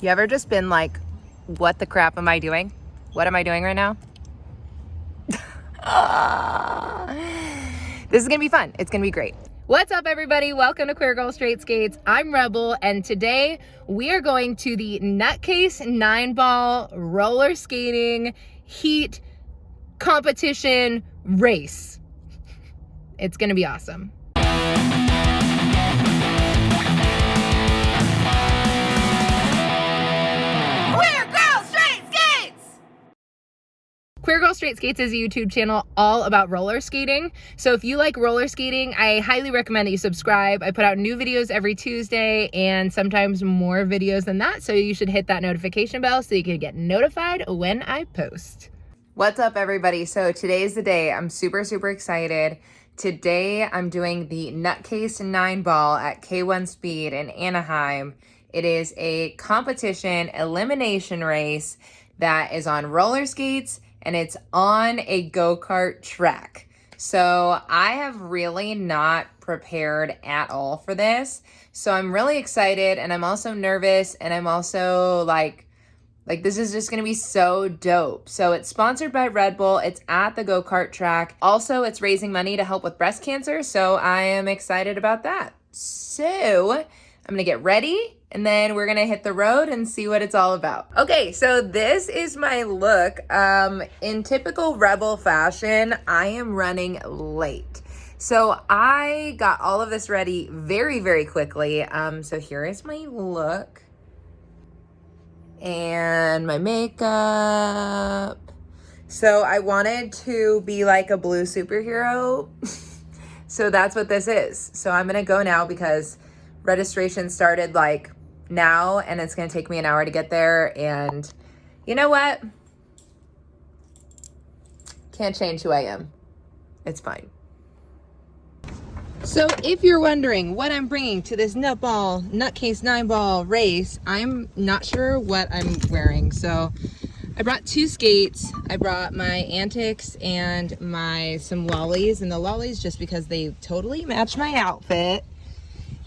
You ever just been like, what the crap am I doing? What am I doing right now? This is gonna be fun. It's gonna be great. What's up, everybody? Welcome to Queer Girl Straight Skates. I'm Rebel, and today we are going to the Nutcase Nineball roller skating heat competition race. It's gonna be awesome. Queer Girl Straight Skates is a YouTube channel all about roller skating. So if you like roller skating, I highly recommend that you subscribe. I put out new videos every Tuesday and sometimes more videos than that. So you should hit that notification bell so you can get notified when I post. What's up, everybody? So today is the day. I'm super excited. Today I'm doing the Nutcase Nineball at K1 Speed in Anaheim. It is a competition elimination race that is on roller skates, and it's on a go-kart track. So I have really not prepared at all for this. So I'm really excited, and I'm also nervous, and I'm also like this is just gonna be so dope. So it's sponsored by Red Bull. It's at the go-kart track. Also, it's raising money to help with breast cancer. So I am excited about that. So I'm gonna get ready, and then we're gonna hit the road and see what it's all about. Okay, so this is my look. In typical Rebel fashion, I am running late. So I got all of this ready very quickly. So here is my look. And my makeup. So I wanted to be like a blue superhero. So that's what this is. So I'm gonna go now because registration started like now, and it's gonna take me an hour to get there. And you know what? Can't change who I am. It's fine. So if you're wondering what I'm bringing to this Nutcase Nineball race, I'm not sure what I'm wearing. So I brought two skates. I brought my Antics and some lollies, and the lollies just because they totally match my outfit.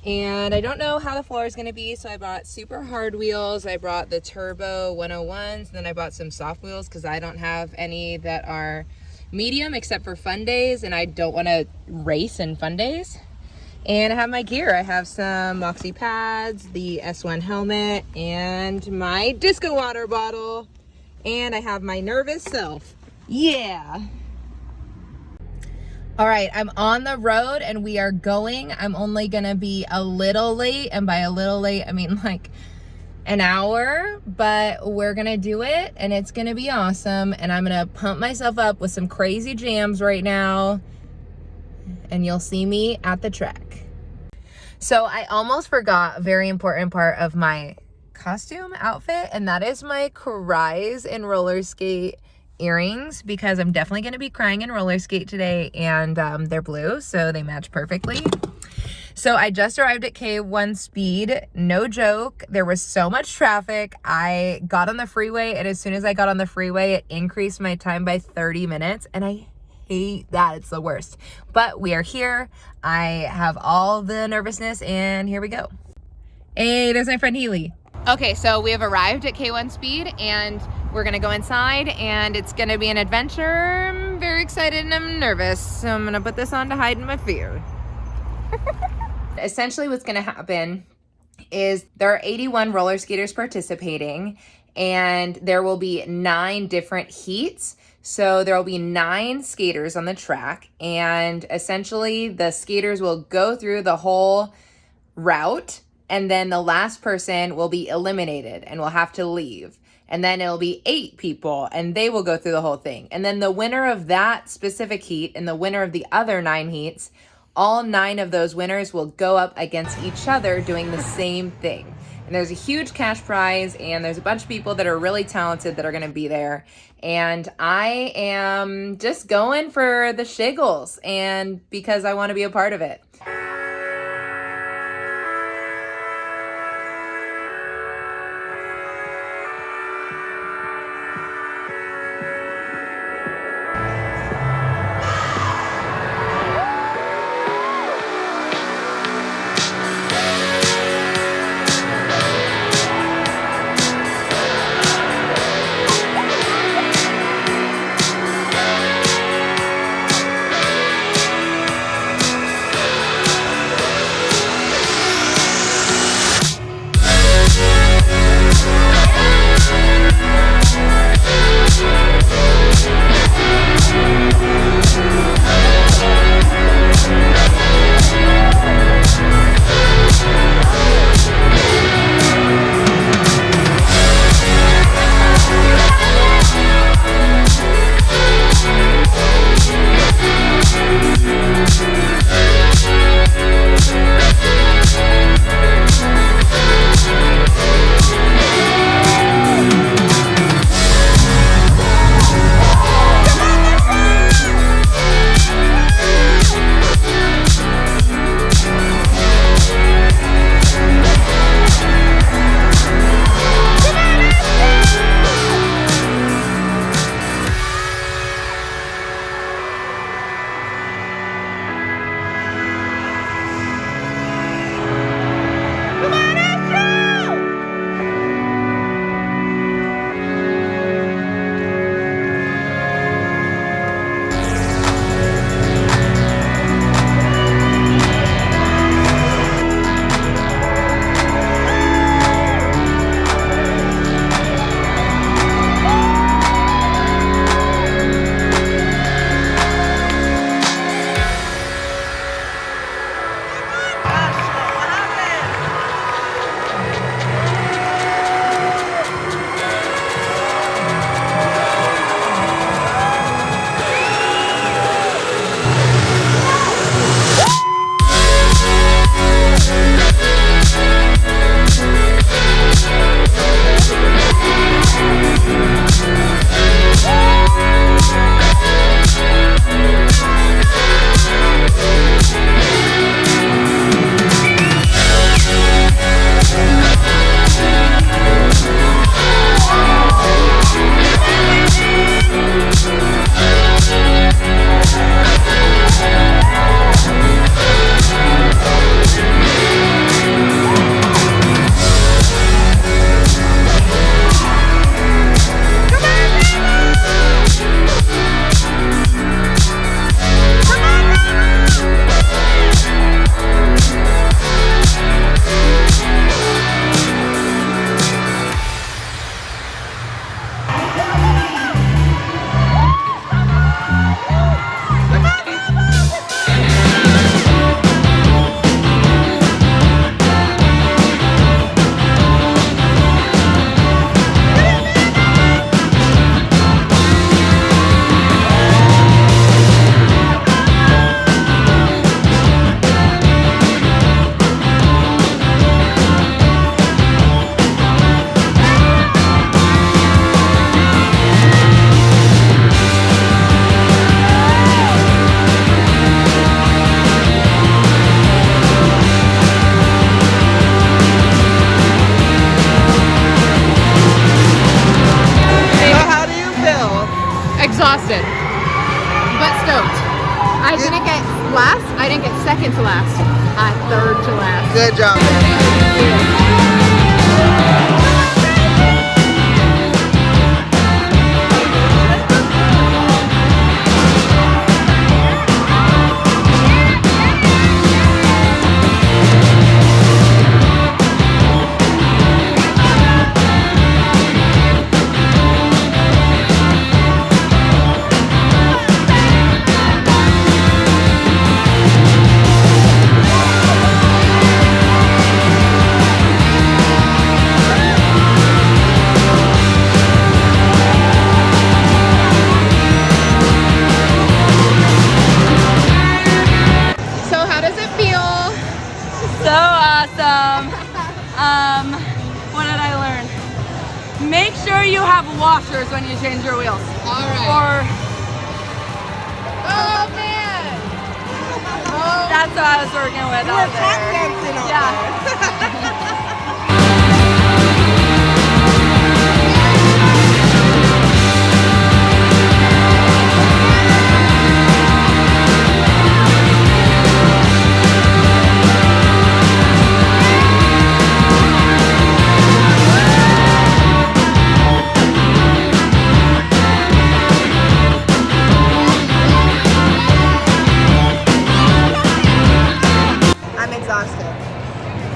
And I don't know how the floor is going to be, so I bought super hard wheels. I brought the Turbo 101s, and then I bought some soft wheels because I don't have any that are medium except for fun days, and I don't want to race in fun days. And I have my gear. I have some Moxie pads, the S1 helmet, and my disco water bottle. And I have my nervous self. Yeah. All right, I'm on the road and we are going. I'm only gonna be a little late, and by a little late, I mean like an hour, but we're gonna do it and it's gonna be awesome. And I'm gonna pump myself up with some crazy jams right now, and you'll see me at the track. So I almost forgot a very important part of my costume outfit, and that is my cries in roller skate earrings, because I'm definitely gonna be crying in roller skate today, and they're blue, so they match perfectly. So I just arrived at K1 Speed, no joke. There was so much traffic. I got on the freeway, and as soon as I got on the freeway, it increased my time by 30 minutes, and I hate that. It's the worst. But we are here. I have all the nervousness, and here we go. Hey, there's my friend Healy. Okay, so we have arrived at K1 Speed, and we're gonna go inside, and it's gonna be an adventure. I'm very excited and I'm nervous, so I'm gonna put this on to hide my fear. Essentially what's gonna happen is there are 81 roller skaters participating, and there will be 9 different heats. So there will be 9 skaters on the track, and essentially the skaters will go through the whole route, and then the last person will be eliminated and will have to leave. And then it'll be 8 people, and they will go through the whole thing. And then the winner of that specific heat and the winner of the other 9 heats, all 9 of those winners will go up against each other doing the same thing. And there's a huge cash prize, and there's a bunch of people that are really talented that are gonna be there. And I am just going for the shiggles, and because I wanna be a part of it. Make sure you have washers when you change your wheels. All right. Or oh man. Oh. that's what I was working with out there. Dancing out Yeah. there. I'm exhausted.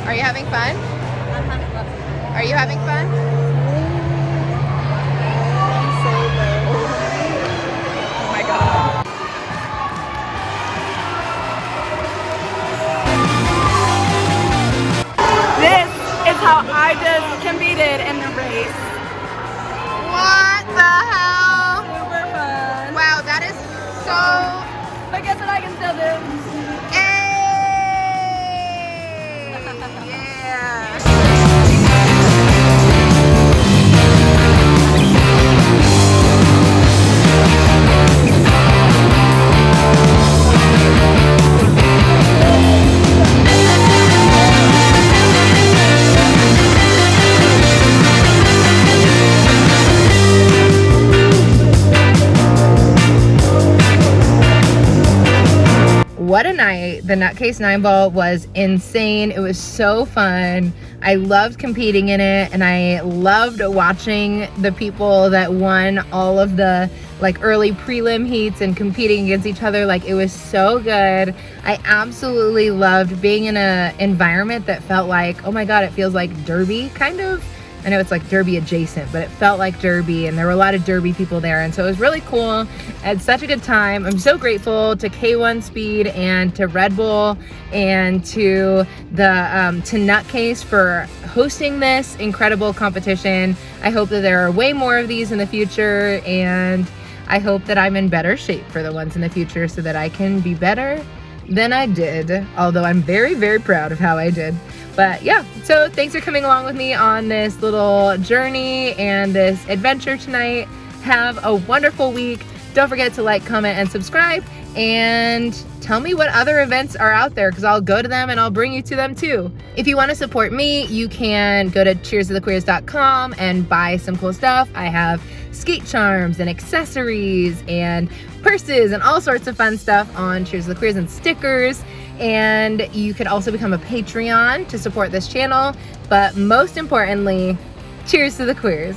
Are you having fun? I'm having lots of fun. Are you having fun? I'm so low. Oh my god. This is how I just competed in the race. What the hell? Super fun. Wow, that is so. But guess what I can still do? Hey! Yeah. What a night. The Nutcase Nineball was insane. It was so fun. I loved competing in it, and I loved watching the people that won all of the like early prelim heats and competing against each other. Like, it was so good. I absolutely loved being in an environment that felt like, oh my god, it feels like Derby kind of. I know it's like Derby adjacent, but it felt like Derby, and there were a lot of Derby people there, and so it was really cool. I had such a good time. I'm so grateful to K1 Speed and to Red Bull and to the to Nutcase for hosting this incredible competition. I hope that there are way more of these in the future, and I hope that I'm in better shape for the ones in the future so that I can be better than I did, although I'm very, very proud of how I did. But yeah, so thanks for coming along with me on this little journey and this adventure tonight. Have a wonderful week. Don't forget to like, comment, and subscribe, and tell me what other events are out there, because I'll go to them and I'll bring you to them too. If you want to support me, you can go to cheersofthequeers.com and buy some cool stuff. I have skate charms and accessories and purses and all sorts of fun stuff on Cheers of the Queers, and stickers. And you could also become a Patreon to support this channel. But most importantly, cheers to the queers.